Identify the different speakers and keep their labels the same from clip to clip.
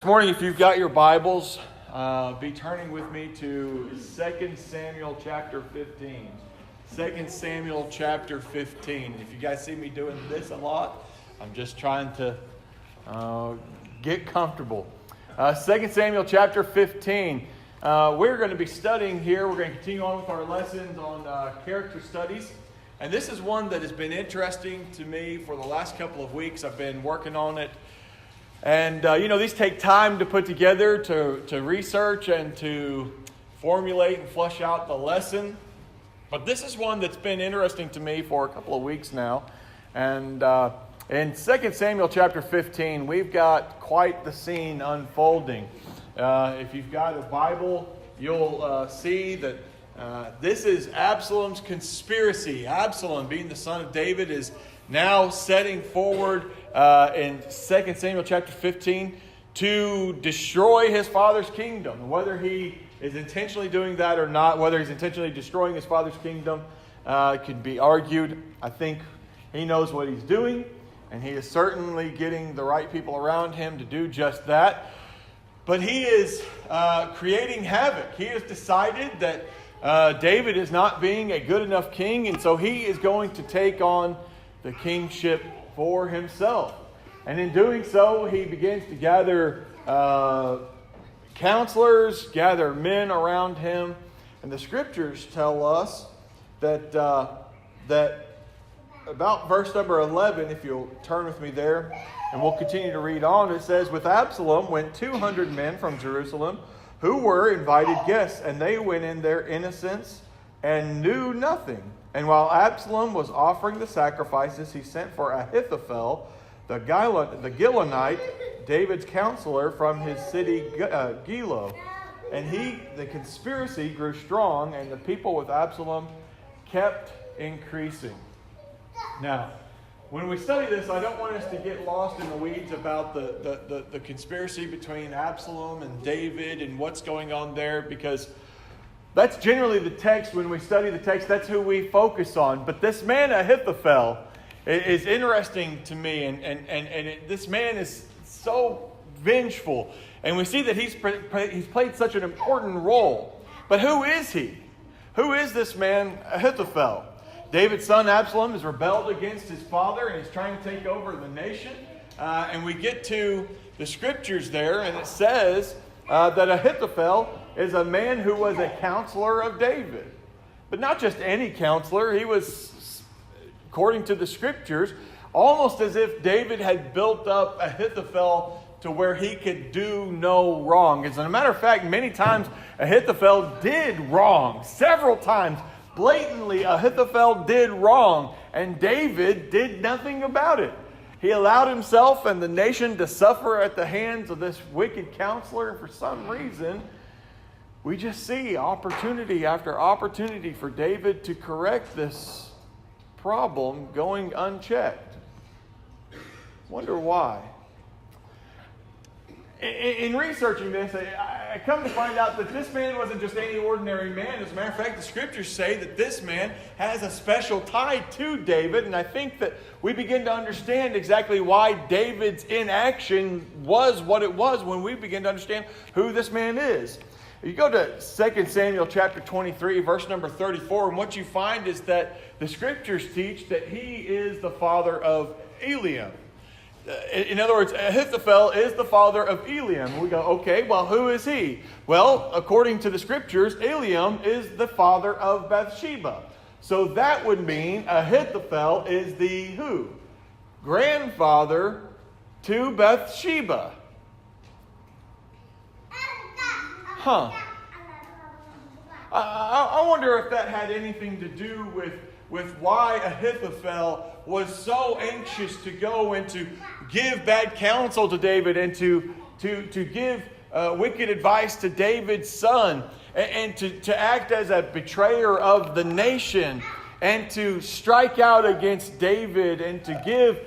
Speaker 1: This morning, if you've got your Bibles, be turning with me to 2 Samuel chapter 15. 2 Samuel chapter 15. If you guys see me doing this a lot, I'm just trying to get comfortable. 2 Samuel chapter 15. We're going to be studying here. We're going to continue on with our lessons on character studies. And this is one that has been interesting to me for the last couple of weeks. I've been working on it. And, these take time to put together, to research and to formulate and flesh out the lesson. But this is one that's been interesting to me for a couple of weeks now. And in 2 Samuel chapter 15, we've got quite the scene unfolding. If you've got a Bible, you'll see that this is Absalom's conspiracy. Absalom, being the son of David, is now setting forward in 2 Samuel chapter 15 to destroy his father's kingdom. Whether he is intentionally doing that or not, whether he's intentionally destroying his father's kingdom, could be argued. I think he knows what he's doing, and he is certainly getting the right people around him to do just that. But he is creating havoc. He has decided that David is not being a good enough king, and so he is going to take on the kingship for himself. And in doing so, he begins to gather counselors, gather men around him. And the scriptures tell us that about verse number 11, if you'll turn with me there, and we'll continue to read on, it says, "With Absalom went 200 men from Jerusalem, who were invited guests, and they went in their innocence and knew nothing. And while Absalom was offering the sacrifices, he sent for Ahithophel, the Gilonite, David's counselor from his city Gilo. And the conspiracy grew strong, and the people with Absalom kept increasing." Now, when we study this, I don't want us to get lost in the weeds about the conspiracy between Absalom and David and what's going on there, because that's generally the text. When we study the text, that's who we focus on. But this man Ahithophel is interesting to me, and this man is so vengeful, and we see that he's played such an important role. But who is he? Who is this man Ahithophel? David's son Absalom has rebelled against his father and is trying to take over the nation. And we get to the scriptures there, and it says that Ahithophel is a man who was a counselor of David. But not just any counselor. He was, according to the scriptures, almost as if David had built up Ahithophel to where he could do no wrong. As a matter of fact, many times Ahithophel did wrong. Several times, blatantly, Ahithophel did wrong, and David did nothing about it. He allowed himself and the nation to suffer at the hands of this wicked counselor, and for some reason, we just see opportunity after opportunity for David to correct this problem going unchecked. Wonder why. In researching this, I come to find out that this man wasn't just any ordinary man. As a matter of fact, the scriptures say that this man has a special tie to David, and I think that we begin to understand exactly why David's inaction was what it was when we begin to understand who this man is. You go to 2 Samuel chapter 23, verse number 34, and what you find is that the scriptures teach that he is the father of Eliam. In other words, Ahithophel is the father of Eliam. We go, okay, well, who is he? Well, according to the scriptures, Eliam is the father of Bathsheba. So that would mean Ahithophel is the who? Grandfather to Bathsheba. Huh. I wonder if that had anything to do with why Ahithophel was so anxious to go and to give bad counsel to David and to give wicked advice to David's son and to act as a betrayer of the nation and to strike out against David and to give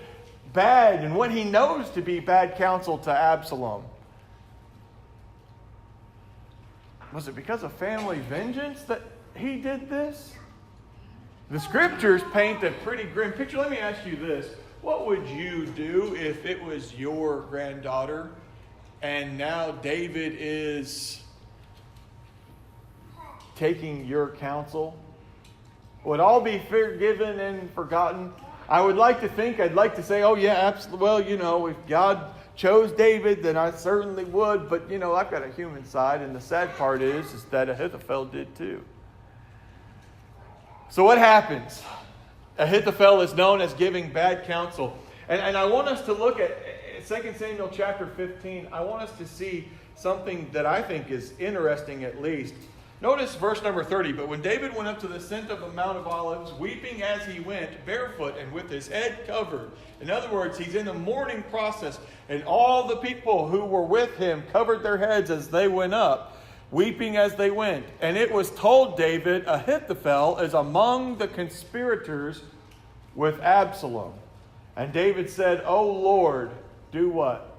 Speaker 1: bad and what he knows to be bad counsel to Absalom. Was it because of family vengeance that he did this? The scriptures paint a pretty grim picture. Let me ask you this. What would you do if it was your granddaughter and now David is taking your counsel? Would all be forgiven and forgotten? I would like to think, I'd like to say, oh yeah, absolutely. Well, if God chose David, then I certainly would. But, I've got a human side, and the sad part is that Ahithophel did too. So what happens? Ahithophel is known as giving bad counsel. And I want us to look at 2 Samuel chapter 15. I want us to see something that I think is interesting at least. Notice verse number 30. But when David went up to the ascent of the Mount of Olives, weeping as he went, barefoot and with his head covered. In other words, he's in the mourning process. And all the people who were with him covered their heads as they went up, weeping as they went. And it was told David, Ahithophel is among the conspirators with Absalom. And David said, O Lord, do what?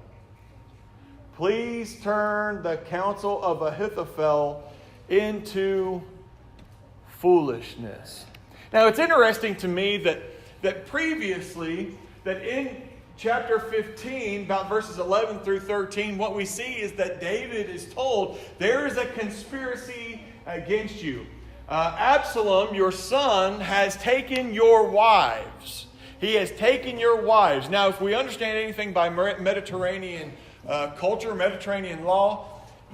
Speaker 1: Please turn the counsel of Ahithophel into foolishness. Now it's interesting to me that previously, that in chapter 15, about verses 11 through 13, what we see is that David is told, there is a conspiracy against you. Absalom, your son, has taken your wives. He has taken your wives. Now, if we understand anything by Mediterranean culture, Mediterranean law,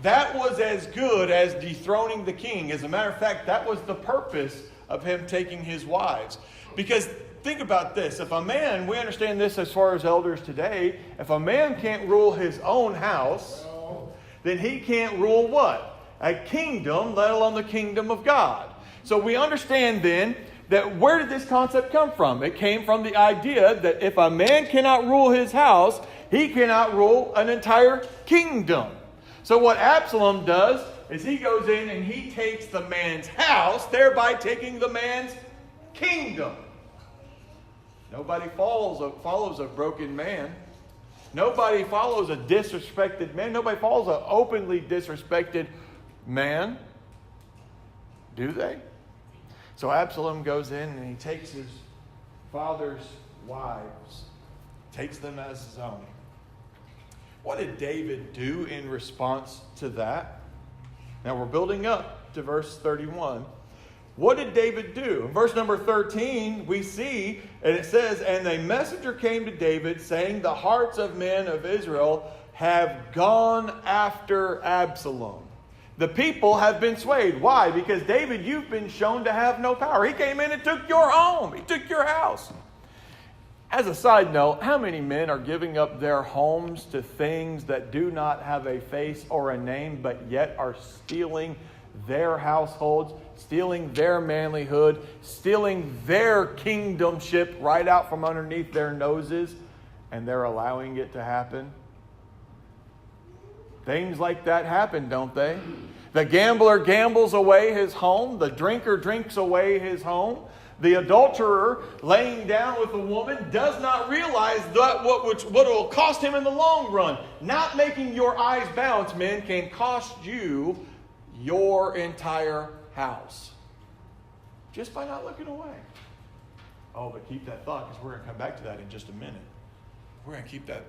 Speaker 1: that was as good as dethroning the king. As a matter of fact, that was the purpose of him taking his wives. Because think about this. If a man, we understand this as far as elders today, if a man can't rule his own house, then he can't rule what? A kingdom, let alone the kingdom of God. So we understand then that where did this concept come from? It came from the idea that if a man cannot rule his house, he cannot rule an entire kingdom. So what Absalom does is he goes in and he takes the man's house, thereby taking the man's kingdom. Nobody follows a broken man. Nobody follows a disrespected man. Nobody follows an openly disrespected man. Do they? So Absalom goes in and he takes his father's wives, takes them as his own. What did David do in response to that? Now we're building up to verse 31. What did David do? In verse number 13, we see, and it says, and a messenger came to David, saying, the hearts of men of Israel have gone after Absalom. The people have been swayed. Why? Because David, you've been shown to have no power. He came in and took your home. He took your house. As a side note, how many men are giving up their homes to things that do not have a face or a name, but yet are stealing their households, stealing their manlyhood, stealing their kingdomship right out from underneath their noses, and they're allowing it to happen? Things like that happen, don't they? The gambler gambles away his home. The drinker drinks away his home. The adulterer laying down with a woman does not realize that what it will cost him in the long run. Not making your eyes balance, men, can cost you your entire house. Just by not looking away. Oh, but keep that thought, because we're going to come back to that in just a minute. We're going to keep that.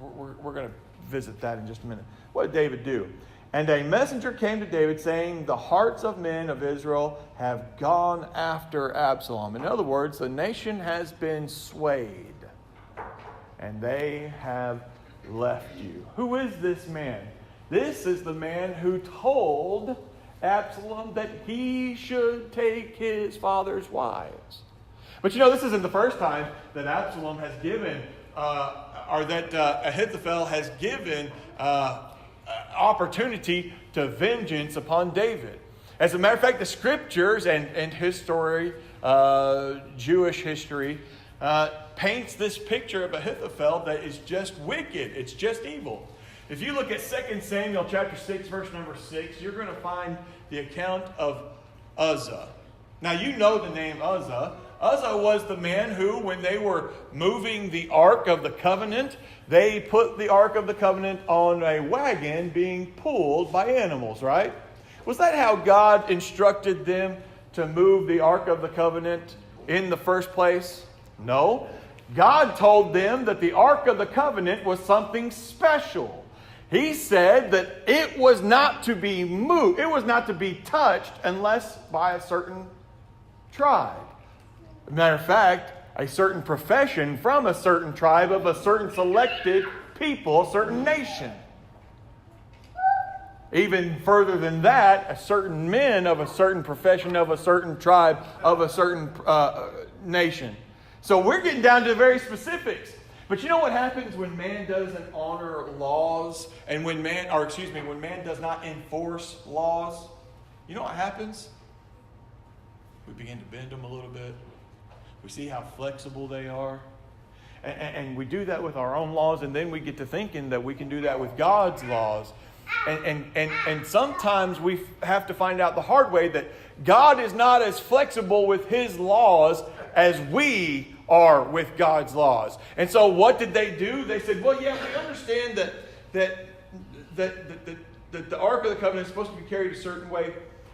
Speaker 1: We're going to visit that in just a minute. What did David do? And a messenger came to David saying, the hearts of men of Israel have gone after Absalom. In other words, the nation has been swayed, and they have left you. Who is this man? This is the man who told Absalom that he should take his father's wives. But this isn't the first time that Absalom has given, or that Ahithophel has given opportunity to vengeance upon David. As a matter of fact, the scriptures and history, Jewish history, paints this picture of Ahithophel that is just wicked. It's just evil. If you look at 2 Samuel chapter 6, verse number 6, you're going to find the account of Uzzah. Now, you know the name Uzzah. Uzzah was the man who, when they were moving the Ark of the Covenant, they put the Ark of the Covenant on a wagon being pulled by animals, right? Was that how God instructed them to move the Ark of the Covenant in the first place? No. God told them that the Ark of the Covenant was something special. He said that it was not to be moved, it was not to be touched unless by a certain tribe. As a matter of fact, a certain profession from a certain tribe of a certain selected people, a certain nation. Even further than that, a certain men of a certain profession of a certain tribe of a certain nation. So we're getting down to the very specifics. But you know what happens when man doesn't honor laws and when man does not enforce laws? You know what happens? We begin to bend them a little bit. We see how flexible they are. And we do that with our own laws, and then we get to thinking that we can do that with God's laws. And sometimes we have to find out the hard way that God is not as flexible with His laws as we are with God's laws. And so what did they do? They said, well, yeah, we understand that the Ark of the Covenant is supposed to be carried a certain way,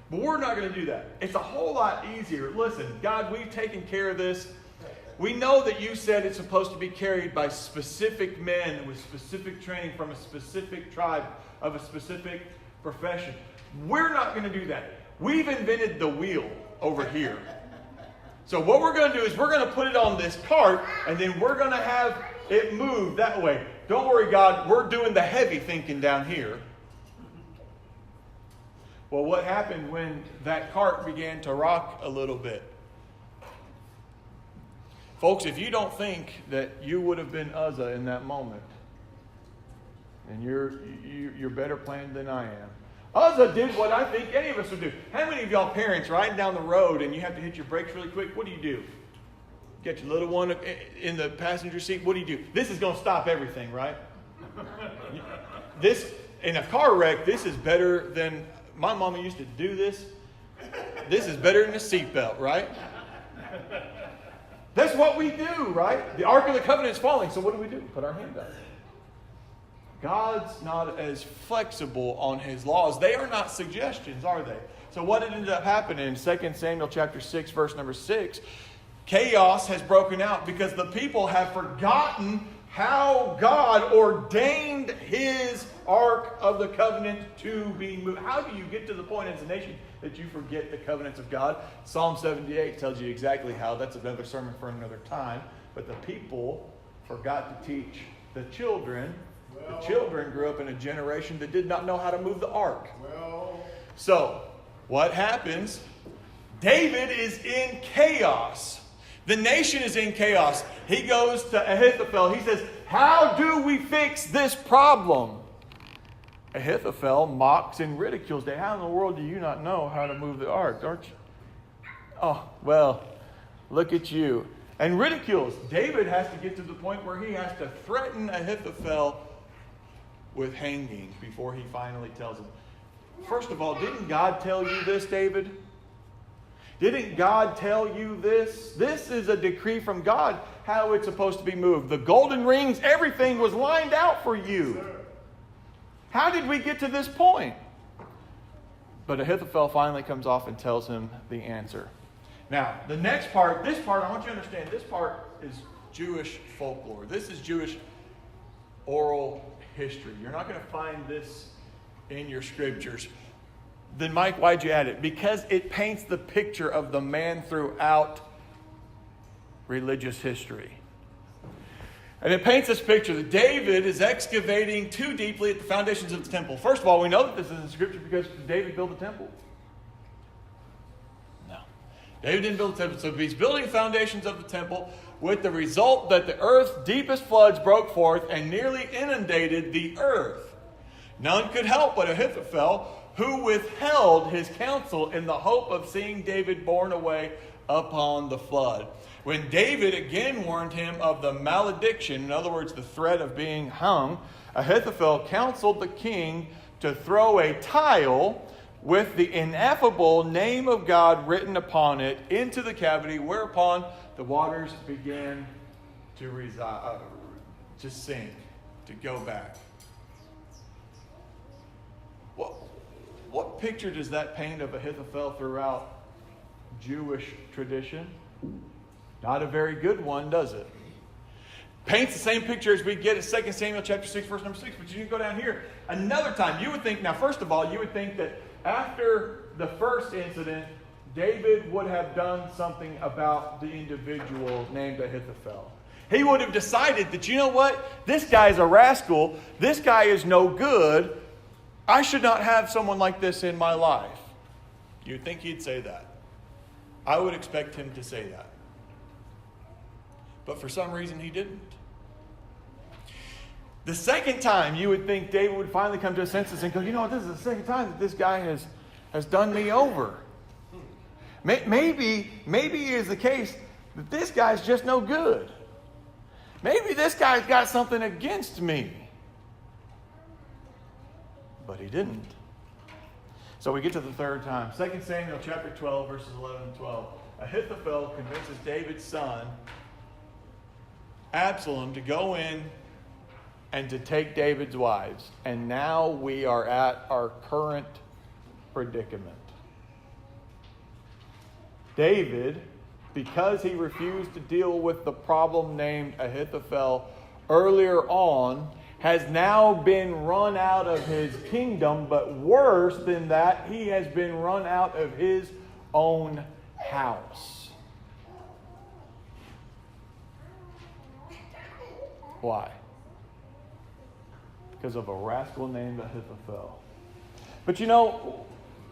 Speaker 1: but we're not going to do that. It's a whole lot easier. Listen, God, we've taken care of this. We know that you said it's supposed to be carried by specific men with specific training from a specific tribe of a specific profession. We're not going to do that. We've invented the wheel over here. So what we're going to do is we're going to put it on this cart, and then we're going to have it move that way. Don't worry, God, we're doing the heavy thinking down here. Well, what happened when that cart began to rock a little bit? Folks, if you don't think that you would have been Uzzah in that moment, and you're better planned than I am. Uzzah did what I think any of us would do. How many of y'all parents riding down the road and you have to hit your brakes really quick? What do? Get your little one in the passenger seat. What do? This is going to stop everything, right? This, in a car wreck, this is better than, my mama used to do this. This is better than a seatbelt, right? That's what we do, right? The Ark of the Covenant is falling, so what do? Put our hand up. God's not as flexible on His laws. They are not suggestions, are they? So what ended up happening in 2 Samuel chapter 6, verse number 6, chaos has broken out because the people have forgotten how God ordained His Ark of the Covenant to be moved. How do you get to the point as a nation that you forget the covenants of God? Psalm 78 tells you exactly how. That's another sermon for another time. But the people forgot to teach the children. The children grew up in a generation that did not know how to move the ark. So, what happens? David is in chaos. The nation is in chaos. He goes to Ahithophel. He says, how do we fix this problem? Ahithophel mocks and ridicules David. How in the world do you not know how to move the ark, don't you? Oh, well, look at you. And ridicules. David has to get to the point where he has to threaten Ahithophel with hanging before he finally tells him. First of all, didn't God tell you this, David? Didn't God tell you this? This is a decree from God how it's supposed to be moved. The golden rings, everything was lined out for you. How did we get to this point? But Ahithophel finally comes off and tells him the answer. Now, the next part, this part, I want you to understand, this part is Jewish folklore. This is Jewish oral history. You're not going to find this in your scriptures. Then, Mike, why'd you add it? Because it paints the picture of the man throughout religious history. And it paints this picture that David is excavating too deeply at the foundations of the temple. First of all, we know that this is in Scripture because David built the temple. No. David didn't build the temple. So he's building foundations of the temple with the result that the earth's deepest floods broke forth and nearly inundated the earth. None could help but Ahithophel, who withheld his counsel in the hope of seeing David borne away upon the flood. When David again warned him of the malediction, in other words, the threat of being hung, Ahithophel counseled the king to throw a tile with the ineffable name of God written upon it into the cavity, whereupon the waters began to sink, to go back. What picture does that paint of Ahithophel throughout Jewish tradition? Not a very good one, does it? paints the same picture as we get at 2 Samuel chapter 6, verse number 6. But you can go down here another time. You would think, now first of all, you would think that after the first incident, David would have done something about the individual named Ahithophel. He would have decided that, you know what? This guy is a rascal. This guy is no good. I should not have someone like this in my life. You'd think he'd say that. I would expect him to say that. But for some reason, he didn't. The second time, you would think David would finally come to his senses and go, you know what? This is the second time that this guy has done me over. Maybe it is the case that this guy's just no good. Maybe this guy's got something against me. But he didn't. So we get to the third time. 2 Samuel chapter 12, verses 11 and 12. Ahithophel convinces David's son, Absalom, to go in and to take David's wives. And now we are at our current predicament. David, because he refused to deal with the problem named Ahithophel earlier on, has now been run out of his kingdom, but worse than that, he has been run out of his own house. Why? Because of a rascal named Ahithophel. But you know,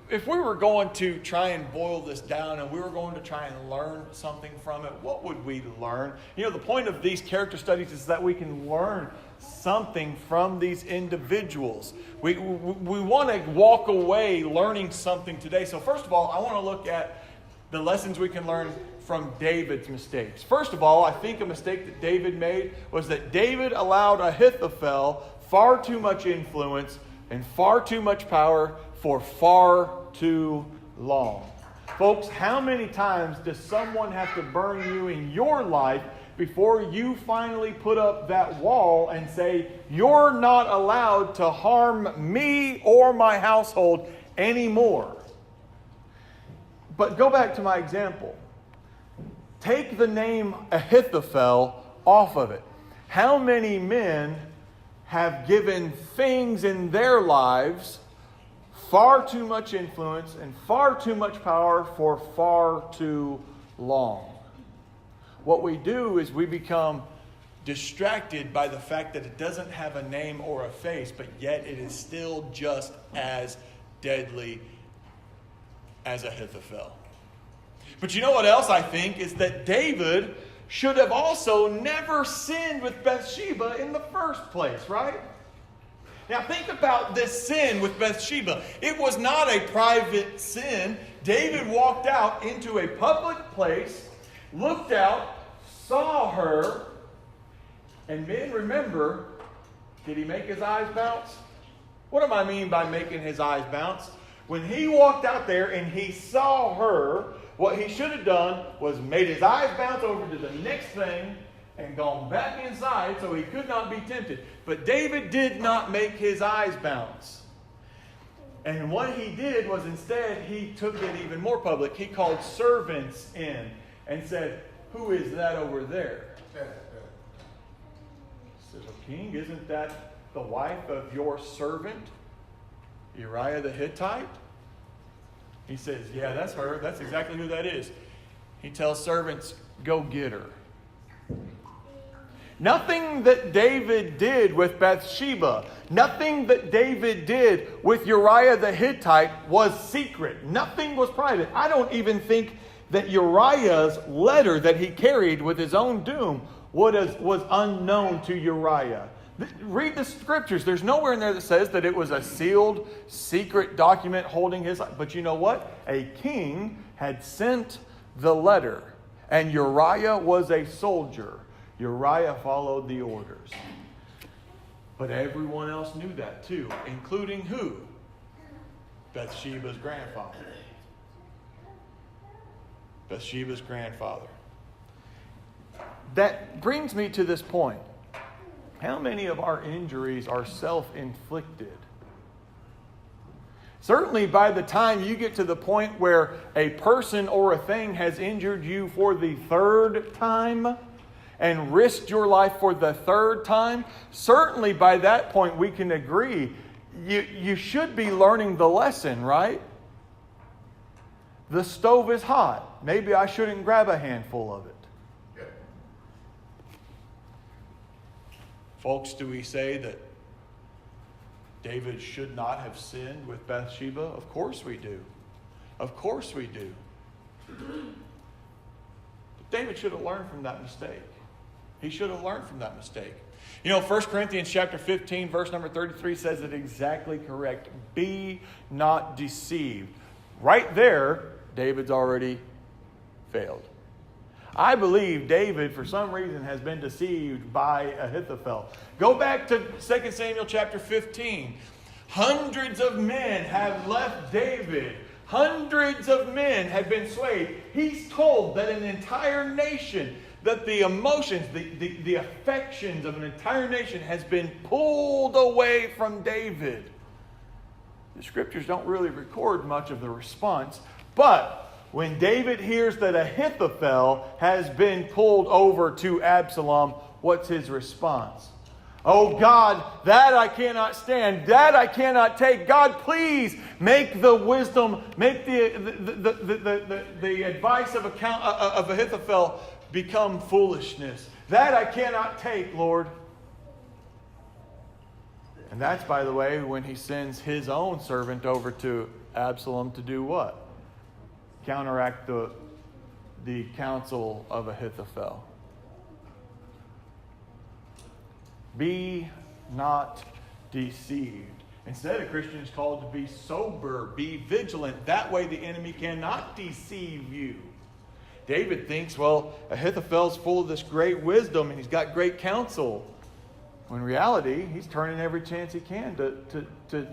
Speaker 1: if we were going to try and boil this down and we were going to try and learn something from it, what would we learn? You know, the point of these character studies is that we can learn something from these individuals. We want to walk away learning something today. So first of all, I want to look at the lessons we can learn from David's mistakes. First of all, I think a mistake that David made was that David allowed Ahithophel far too much influence and far too much power for far too long. Folks, how many times does someone have to burn you in your life before you finally put up that wall and say, you're not allowed to harm me or my household anymore? But go back to my example. Take the name Ahithophel off of it. How many men have given things in their lives far too much influence and far too much power for far too long? What we do is we become distracted by the fact that it doesn't have a name or a face, but yet it is still just as deadly as Ahithophel. But you know what else I think is that David should have also never sinned with Bathsheba in the first place, right? Now think about this sin with Bathsheba. It was not a private sin. David walked out into a public place, looked out, saw her, and men, remember, did he make his eyes bounce? What do I mean by making his eyes bounce? When he walked out there and he saw her, what he should have done was made his eyes bounce over to the next thing and gone back inside so he could not be tempted. But David did not make his eyes bounce. And what he did was instead he took it even more public. He called servants in and said, who is that over there? Says, "O king, isn't that the wife of your servant, Uriah the Hittite?" He says, yeah, that's her. That's exactly who that is. He tells servants, go get her. Nothing that David did with Bathsheba, nothing that David did with Uriah the Hittite was secret. Nothing was private. I don't even think that Uriah's letter that he carried with his own doom was unknown to Uriah. Read the scriptures. There's nowhere in there that says that it was a sealed, secret document holding his life. But you know what? A king had sent the letter, and Uriah was a soldier. Uriah followed the orders. But everyone else knew that too, including who? Bathsheba's grandfather. Bathsheba's grandfather. That brings me to this point. How many of our injuries are self-inflicted? Certainly by the time you get to the point where a person or a thing has injured you for the third time, and risked your life for the third time, certainly by that point we can agree you should be learning the lesson, right? The stove is hot. Maybe I shouldn't grab a handful of it. Folks, do we say that David should not have sinned with Bathsheba? Of course we do. Of course we do. But David should have learned from that mistake. He should have learned from that mistake. 1 Corinthians chapter 15, verse number 33 says it exactly correct. Be not deceived. Right there, David's already failed. I believe David, for some reason, has been deceived by Ahithophel. Go back to 2 Samuel chapter 15. Hundreds of men have left David. Hundreds of men have been swayed. He's told that an entire nation, that the emotions, the affections of an entire nation has been pulled away from David. The scriptures don't really record much of the response, but when David hears that Ahithophel has been pulled over to Absalom, what's his response? Oh God, that I cannot stand, that I cannot take. God, please make the wisdom, make the advice of Ahithophel become foolishness. That I cannot take, Lord. And that's, by the way, when he sends his own servant over to Absalom to do what? Counteract the counsel of Ahithophel. Be not deceived. Instead, a Christian is called to be sober, be vigilant. That way the enemy cannot deceive you. David thinks, well, Ahithophel's full of this great wisdom and he's got great counsel. When in reality, he's turning every chance he can to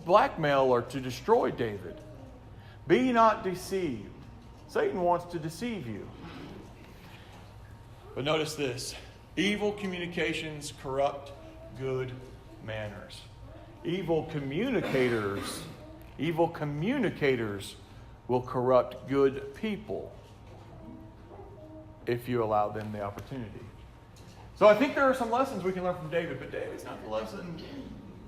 Speaker 1: blackmail or to destroy David. Be not deceived. Satan wants to deceive you. But notice this. Evil communications corrupt good manners. Evil communicators will corrupt good people if you allow them the opportunity. So I think there are some lessons we can learn from David, but David's not the lesson.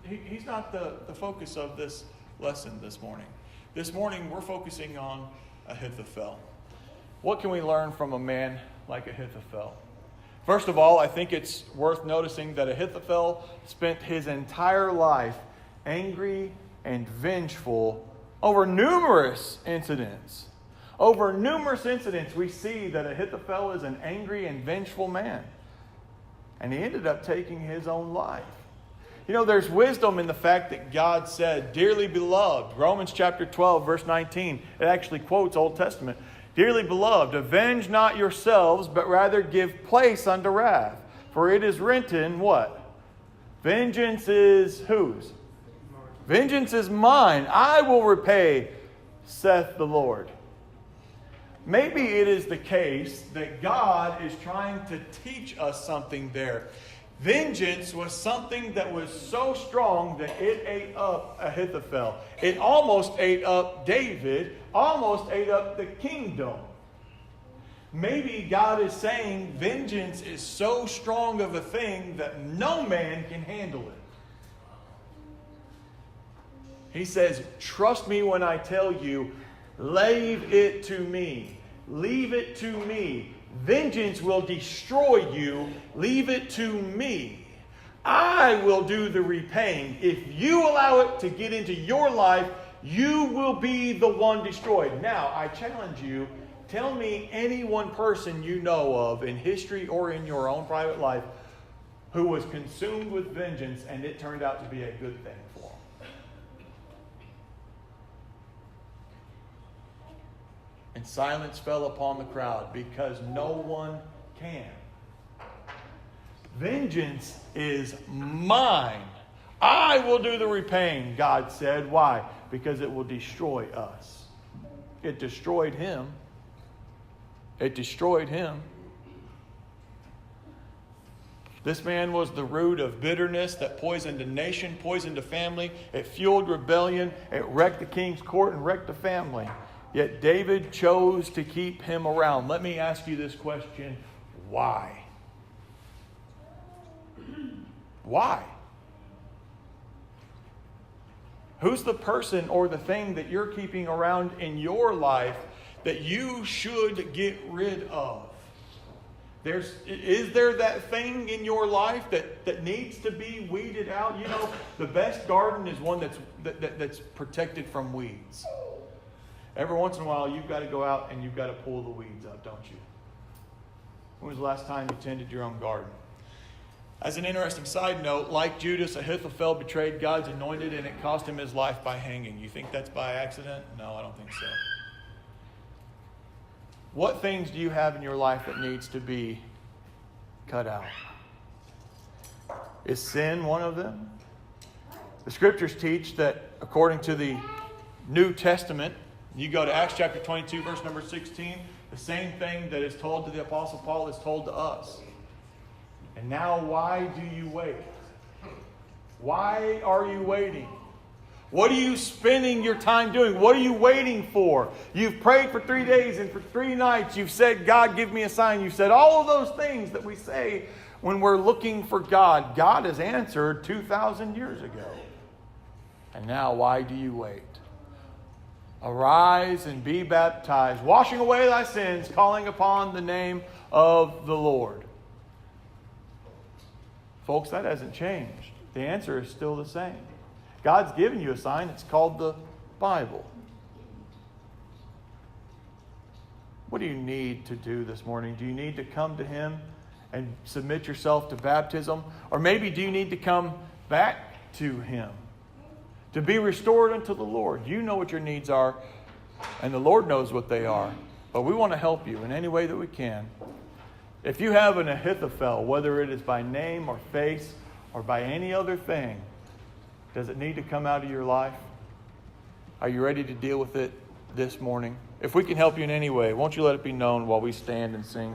Speaker 1: He's not the focus of this lesson this morning. This morning we're focusing on Ahithophel. What can we learn from a man like Ahithophel? First of all, I think it's worth noticing that Ahithophel spent his entire life angry and vengeful over numerous incidents. Over numerous incidents, we see that Ahithophel is an angry and vengeful man. And he ended up taking his own life. There's wisdom in the fact that God said, dearly beloved, Romans chapter 12, verse 19, it actually quotes Old Testament. Dearly beloved, avenge not yourselves, but rather give place unto wrath. For it is written, what? Vengeance is whose? Vengeance is mine. I will repay, saith the Lord. Maybe it is the case that God is trying to teach us something there. Vengeance was something that was so strong that it ate up Ahithophel. It almost ate up David, almost ate up the kingdom. Maybe God is saying vengeance is so strong of a thing that no man can handle it. He says, trust me when I tell you, leave it to me. Leave it to me. Vengeance will destroy you. Leave it to me. I will do the repaying. If you allow it to get into your life, you will be the one destroyed. Now, I challenge you, tell me any one person you know of in history or in your own private life who was consumed with vengeance and it turned out to be a good thing for them. And silence fell upon the crowd because no one can. Vengeance is mine. I will do the repaying, God said. Why? Because it will destroy us. It destroyed him. It destroyed him. This man was the root of bitterness that poisoned a nation, poisoned a family. It fueled rebellion. It wrecked the king's court and wrecked the family. Yet David chose to keep him around. Let me ask you this question. Why? Why? Who's the person or the thing that you're keeping around in your life that you should get rid of? Is there that thing in your life that needs to be weeded out? You know, the best garden is one that's protected from weeds. Every once in a while, you've got to go out and you've got to pull the weeds up, don't you? When was the last time you tended your own garden? As an interesting side note, like Judas, Ahithophel betrayed God's anointed and it cost him his life by hanging. You think that's by accident? No, I don't think so. What things do you have in your life that needs to be cut out? Is sin one of them? The scriptures teach that according to the New Testament, you go to Acts chapter 22, verse number 16, the same thing that is told to the Apostle Paul is told to us. And now why do you wait? Why are you waiting? What are you spending your time doing? What are you waiting for? You've prayed for 3 days and for 3 nights. You've said, God, give me a sign. You've said all of those things that we say when we're looking for God. God has answered 2,000 years ago. And now why do you wait? Arise and be baptized, washing away thy sins, calling upon the name of the Lord. Folks, that hasn't changed. The answer is still the same. God's given you a sign. It's called the Bible. What do you need to do this morning? Do you need to come to Him and submit yourself to baptism? Or maybe do you need to come back to Him to be restored unto the Lord? You know what your needs are, and the Lord knows what they are. But we want to help you in any way that we can. If you have an Ahithophel, whether it is by name or face or by any other thing, does it need to come out of your life? Are you ready to deal with it this morning? If we can help you in any way, won't you let it be known while we stand and sing?